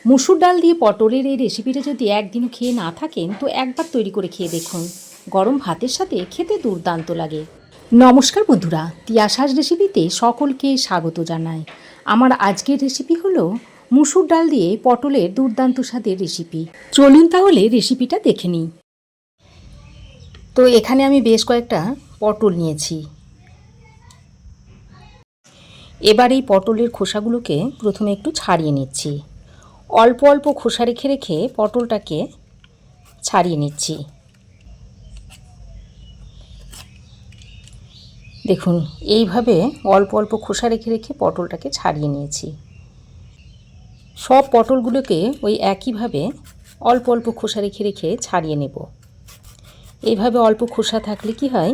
মুসুর ডাল দিয়ে পটলের এই রেসিপিটা যদি একদিনও খেয়ে না থাকেন তো একবার তৈরি করে খেয়ে দেখুন। গরম ভাতের সাথে খেতে দুর্দান্ত লাগে। নমস্কার বন্ধুরা, তিয়াশাস রেসিপিতে সকলকে স্বাগত জানাই। আমার আজকের রেসিপি হলো মুসুর ডাল দিয়ে পটলের দুর্দান্ত স্বাদের রেসিপি। চলুন তাহলে রেসিপিটা দেখে নিই। তো এখানে আমি বেশ কয়েকটা পটল নিয়েছি। এবার এই পটলের খোসাগুলোকে প্রথমে একটু ছাড়িয়ে নিচ্ছি। অল্প অল্প খোসা রেখে রেখে পটলটাকে ছাড়িয়ে নিচ্ছি। দেখুন, এইভাবে অল্প অল্প খোসা রেখে রেখে পটলটাকে ছাড়িয়ে নিয়েছি। সব পটলগুলোকে ওই একইভাবে অল্প অল্প খোসা রেখে রেখে ছাড়িয়ে নেব। এইভাবে অল্প খোসা থাকলে কি হয়,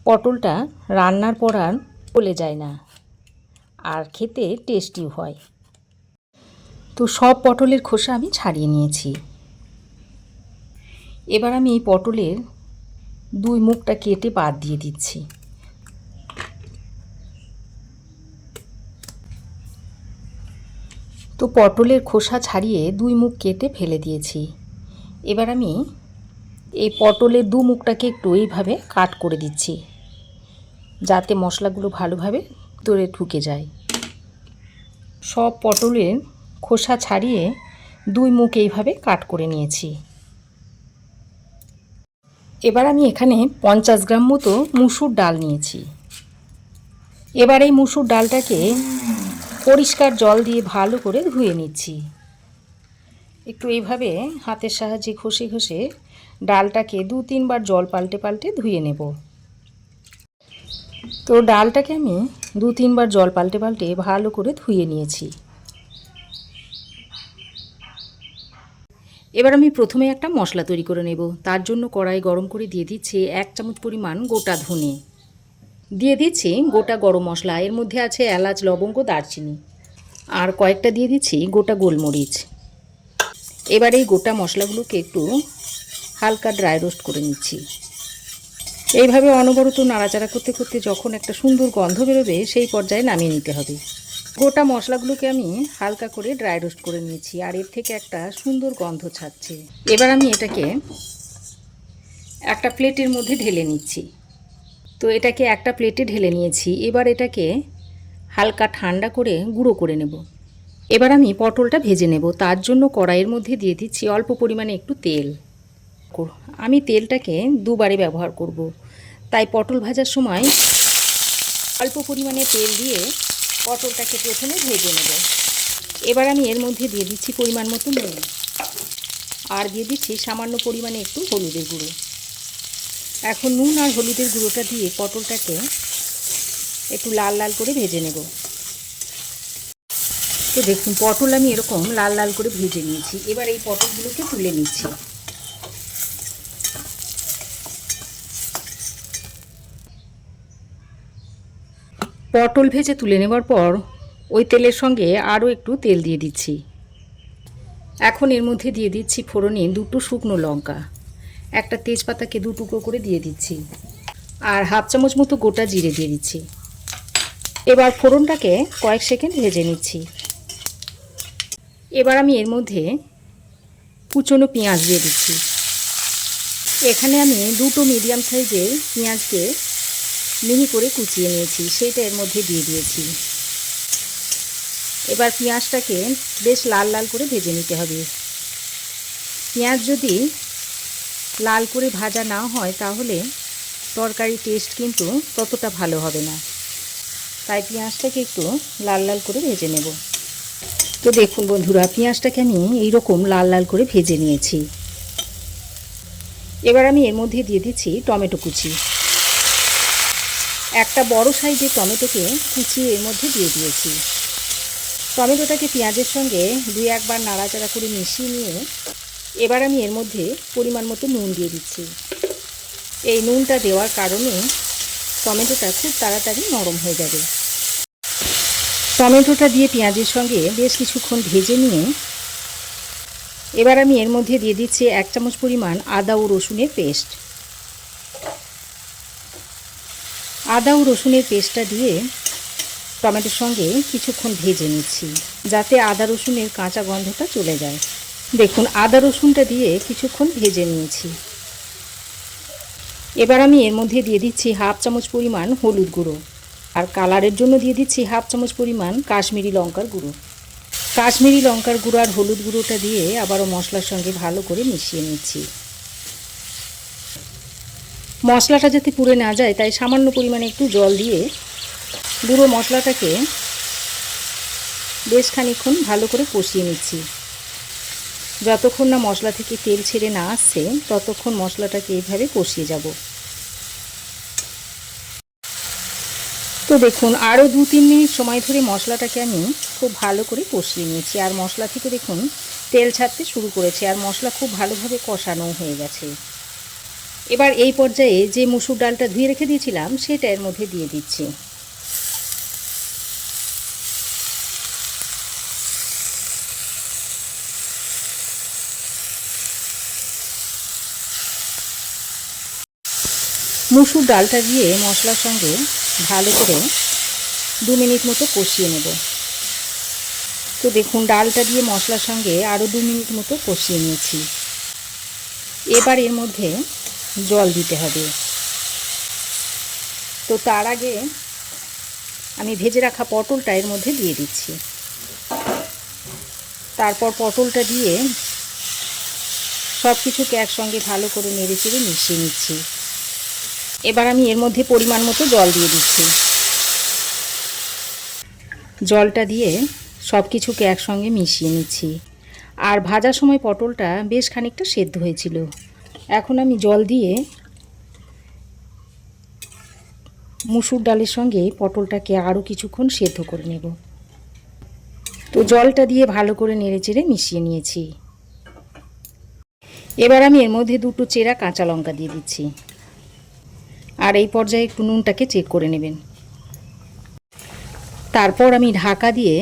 পটলটা রান্নার পর আর গলে যায় না, আর খেতে টেস্টিও হয়। তো সব পটলের খোসা আমি ছাড়িয়ে নিয়েছি। এবার আমি এই পটলের দুই মুখটা কেটে বাদ দিয়ে দিচ্ছি। তো পটলের খোসা ছাড়িয়ে দুই মুখ কেটে ফেলে দিয়েছি। এবার আমি এই পটলের দু মুখটাকে একটু এইভাবে কাট করে দিচ্ছি, যাতে মশলাগুলো ভালোভাবে ভিতরে ঢুকে যায়। সব পটলের খোসা ছাড়িয়ে দুই মুখ এইভাবে কাট করে নিয়েছি। এবার আমি এখানে 50 গ্রাম মতো মুসুর ডাল নিয়েছি। এবার এই মুসুর ডালটাকে পরিষ্কার জল দিয়ে ভালো করে ধুয়ে নিচ্ছি। একটু এইভাবে হাতের সাহায্যে ঘষে ঘষে ডালটাকে 2-3 বার জল পাল্টে পাল্টে ধুয়ে নেব। তো ডালটাকে আমি 2-3 বার জল পাল্টে পাল্টে ভালো করে ধুয়ে নিয়েছি। এবার আমি প্রথমে একটা মশলা তৈরি করে নেব। তার জন্য কড়াই গরম করে দিয়ে দিচ্ছি 1 চামচ পরিমাণ গোটা ধনে, দিয়ে দিচ্ছি গোটা গরম মশলা, এর মধ্যে আছে এলাচ, লবঙ্গ, দারচিনি, আর কয়েকটা দিয়ে দিচ্ছি গোটা গোলমরিচ। এবার এই গোটা মশলাগুলোকে একটু হালকা ড্রাই রোস্ট করে নিচ্ছি। এইভাবে অনবরত নাড়াচাড়া করতে করতে যখন একটা সুন্দর গন্ধ বেরোবে সেই পর্যায়ে নামিয়ে নিতে হবে। গোটা মশলাগুলোকে আমি হালকা করে ড্রাই রোস্ট করে নিয়েছি, আর এর থেকে একটা সুন্দর গন্ধ ছাড়ছে। এবার আমি এটাকে একটা প্লেটের মধ্যে ঢেলে নিচ্ছি। তো এটাকে একটা প্লেটে ঢেলে নিয়েছি। এবার এটাকে হালকা ঠান্ডা করে গুঁড়ো করে নেব। এবার আমি পটলটা ভেজে নেব। তার জন্য কড়াইয়ের মধ্যে দিয়ে দিচ্ছি অল্প পরিমাণে একটু তেল। আমি তেলটাকে দুবারে ব্যবহার করব, তাই পটল ভাজার সময় অল্প পরিমাণে তেল দিয়ে পটলটাকে প্রথমে ভেজে নেব। এবার আমি এর মধ্যে দিয়ে দিচ্ছি পরিমাণ মতো নুন, আর দিয়ে দিচ্ছি সামান্য পরিমাণে একটু হলুদের গুঁড়ো। এখন নুন আর হলুদের গুঁড়োটা দিয়ে পটলটাকে একটু লাল লাল করে ভেজে নেব। তো দেখুন, পটল আমি এরকম লাল লাল করে ভেজে নিয়েছি। এবার এই পটলগুলোকে তুলে নিচ্ছি। পটল ভেজে তুলে নেবার পর ওই তেলের সঙ্গে আরও একটু তেল দিয়ে দিচ্ছি। এখন এর মধ্যে দিয়ে দিচ্ছি ফোড়নে 2টো শুকনো লঙ্কা, একটা তেজপাতাকে 2 টুকরো করে দিয়ে দিচ্ছি, আর হাফ চামচ মতো গোটা জিরে দিয়ে দিচ্ছি। এবার ফোড়নটাকে কয়েক সেকেন্ড ভেজে নিচ্ছি। এবার আমি এর মধ্যে কুচনো পেঁয়াজ দিয়ে দিচ্ছি। এখানে আমি 2টো মিডিয়াম সাইজের পেঁয়াজকে মিহি করে কুচিয়ে নিয়েছি, সেইটা এর মধ্যে দিয়ে দিয়েছি। এবার পেঁয়াজটাকে বেশ লাল লাল করে ভেজে নিতে হবে। পেঁয়াজ যদি লাল করে ভাজা না হয় তাহলে তরকারি টেস্ট কিন্তু ততটা ভালো হবে না, তাই পেঁয়াজটাকে একটু লাল লাল করে ভেজে নেব। তো দেখুন বন্ধুরা, পেঁয়াজটাকে আমি এইরকম লাল লাল করে ভেজে নিয়েছি। এবার আমি এর মধ্যে দিয়ে দিচ্ছি টমেটো কুচি। একটা বড় সাইজের টমেটোকে কুচিয়ে এর মধ্যে দিয়ে দিয়েছি। টমেটোটাকে পেঁয়াজের সঙ্গে 2-1 বার নাড়াচাড়া করে মিশিয়ে নিয়ে এবার আমি এর মধ্যে পরিমাণ মতো নুন দিয়ে দিচ্ছি। এই নুনটা দেওয়ার কারণে টমেটোটা খুব তাড়াতাড়ি নরম হয়ে যাবে। টমেটোটা দিয়ে পেঁয়াজের সঙ্গে বেশ কিছুক্ষণ ভেজে নিয়ে এবার আমি এর মধ্যে দিয়ে দিচ্ছি 1 চামচ পরিমাণ আদা ও রসুনের পেস্ট। আদা ও রসুনের পেস্টটা দিয়ে টমেটোর সঙ্গে কিছুক্ষণ ভেজে নিচ্ছি, যাতে আদা রসুনের কাঁচা গন্ধটা চলে যায়। দেখুন আদা রসুনটা দিয়ে কিছুক্ষণ ভেজে নিয়েছি। এবার আমি এর মধ্যে দিয়ে দিচ্ছি হাফ চামচ পরিমাণ হলুদ গুঁড়ো, আর কালারের জন্য দিয়ে দিচ্ছি হাফ চামচ পরিমাণ কাশ্মীরি লঙ্কার গুঁড়ো। কাশ্মীরি লঙ্কার গুঁড়ো আর হলুদ গুঁড়োটা দিয়ে আবারও মশলার সঙ্গে ভালো করে মিশিয়ে নিচ্ছি। মশলাটা যাতে পুড়ে না যায় তাই সামান্য পরিমাণে একটু জল দিয়ে গুঁড়ো মশলাটাকে বেশ খানিকক্ষণ ভালো করে কষিয়ে নিচ্ছি। যতক্ষণ না মশলা থেকে তেল ছেড়ে না আসছে ততক্ষণ মশলাটাকে এইভাবে কষিয়ে যাব। তো দেখুন আরও 2-3 মিনিট সময় ধরে মশলাটাকে আমি খুব ভালো করে কষিয়ে নিয়েছি, আর মশলা থেকে দেখুন তেল ছাড়তে শুরু করেছে, আর মশলা খুব ভালোভাবে কষানো হয়ে গেছে। এবার এই পর্যায়ে যে মুসুর ডালটা ধুয়ে রেখে দিয়েছিলাম সেটা এর মধ্যে দিয়ে দিচ্ছি। মুসুর ডালটা দিয়ে মশলার সঙ্গে ভালো করে 2 মিনিট মতো কষিয়ে নেব। তো দেখুন ডালটা দিয়ে মশলার সঙ্গে আরও 2 মিনিট মতো কষিয়ে নিয়েছি। এবার এর মধ্যে জল দিতে হবে। তো তার আগে আমি ভেজে রাখা পটলটা এর মধ্যে দিয়ে দিচ্ছি। তারপর পটলটা দিয়ে সব কিছুকে একসঙ্গে ভালো করে নেড়ে চেড়ে মিশিয়ে নিচ্ছি। এবার আমি এর মধ্যে পরিমাণ মতো জল দিয়ে দিচ্ছি। জলটা দিয়ে সব কিছুকে একসঙ্গে মিশিয়ে নিচ্ছি। আর ভাজার সময় পটলটা বেশ খানিকটা সেদ্ধ হয়েছিল। এখন আমি জল দিয়ে মুসুর ডালের সঙ্গে পটলটাকে আরও কিছুক্ষণ সেদ্ধ করে নেব। তো জলটা দিয়ে ভালো করে নেড়েচেড়ে মিশিয়ে নিয়েছি। এবার আমি এর মধ্যে 2টো চেরা কাঁচা লঙ্কা দিয়ে দিচ্ছি। আর এই পর্যায়ে একটু নুনটাকে চেক করে নেবেন। তারপর আমি ঢাকা দিয়ে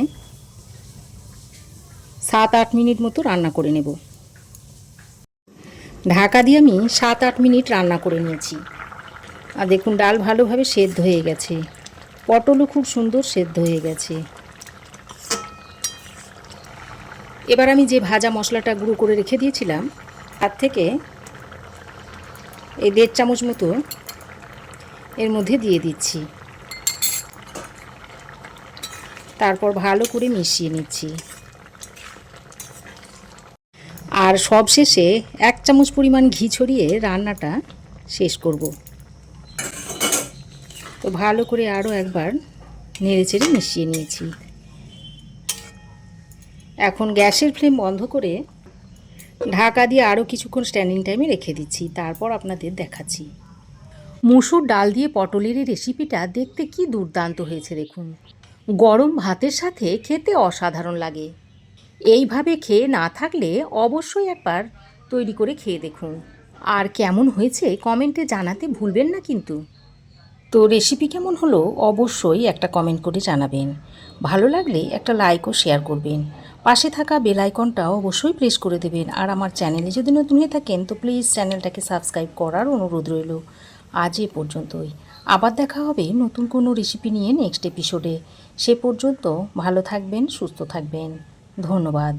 7-8 মিনিট মতো রান্না করে নেব। ঢাকা দিয়ে আমি 7-8 মিনিট রান্না করে নিয়েছি। আর দেখুন ডাল ভালোভাবে সেদ্ধ হয়ে গেছে, পটলও খুব সুন্দর সেদ্ধ হয়ে গেছে। এবার আমি যে ভাজা মশলাটা গুঁড়ো করে রেখে দিয়েছিলাম তার থেকে এই 1.5 চামচ মতো এর মধ্যে দিয়ে দিচ্ছি। তারপর ভালো করে মিশিয়ে নিচ্ছি। আর সবশেষে 1 চামচ পরিমাণ ঘি ছড়িয়ে রান্নাটা শেষ করব। তো ভালো করে আরও একবার নেড়েচেড়ে মিশিয়ে নিয়েছি। এখন গ্যাসের ফ্লেম বন্ধ করে ঢাকা দিয়ে আরও কিছুক্ষণ স্ট্যান্ডিং টাইমে রেখে দিচ্ছি। তারপর আপনাদের দেখাচ্ছি। মুসুর ডাল দিয়ে পটলের এই রেসিপিটা দেখতে কি দুর্দান্ত হয়েছে দেখুন। গরম ভাতের সাথে খেতে অসাধারণ লাগে। এইভাবে খেয়ে না থাকলে অবশ্যই একবার তৈরি করে খেয়ে দেখুন। আর কেমন হয়েছে কমেন্টে জানাতে ভুলবেন না কিন্তু। তো রেসিপি কেমন হলো অবশ্যই একটা কমেন্ট করে জানাবেন। ভালো লাগলে একটা লাইক ও শেয়ার করবেন। পাশে থাকা বেল আইকনটা অবশ্যই প্রেস করে দেবেন। আর আমার চ্যানেলে যদি নতুন হয়ে থাকেন তো প্লিজ চ্যানেলটাকে সাবস্ক্রাইব করার অনুরোধ রইল। আজ এ পর্যন্তই। আবার দেখা হবে নতুন কোনো রেসিপি নিয়ে নেক্সট এপিসোডে। সে পর্যন্ত ভালো থাকবেন, সুস্থ থাকবেন। ধন্যবাদ।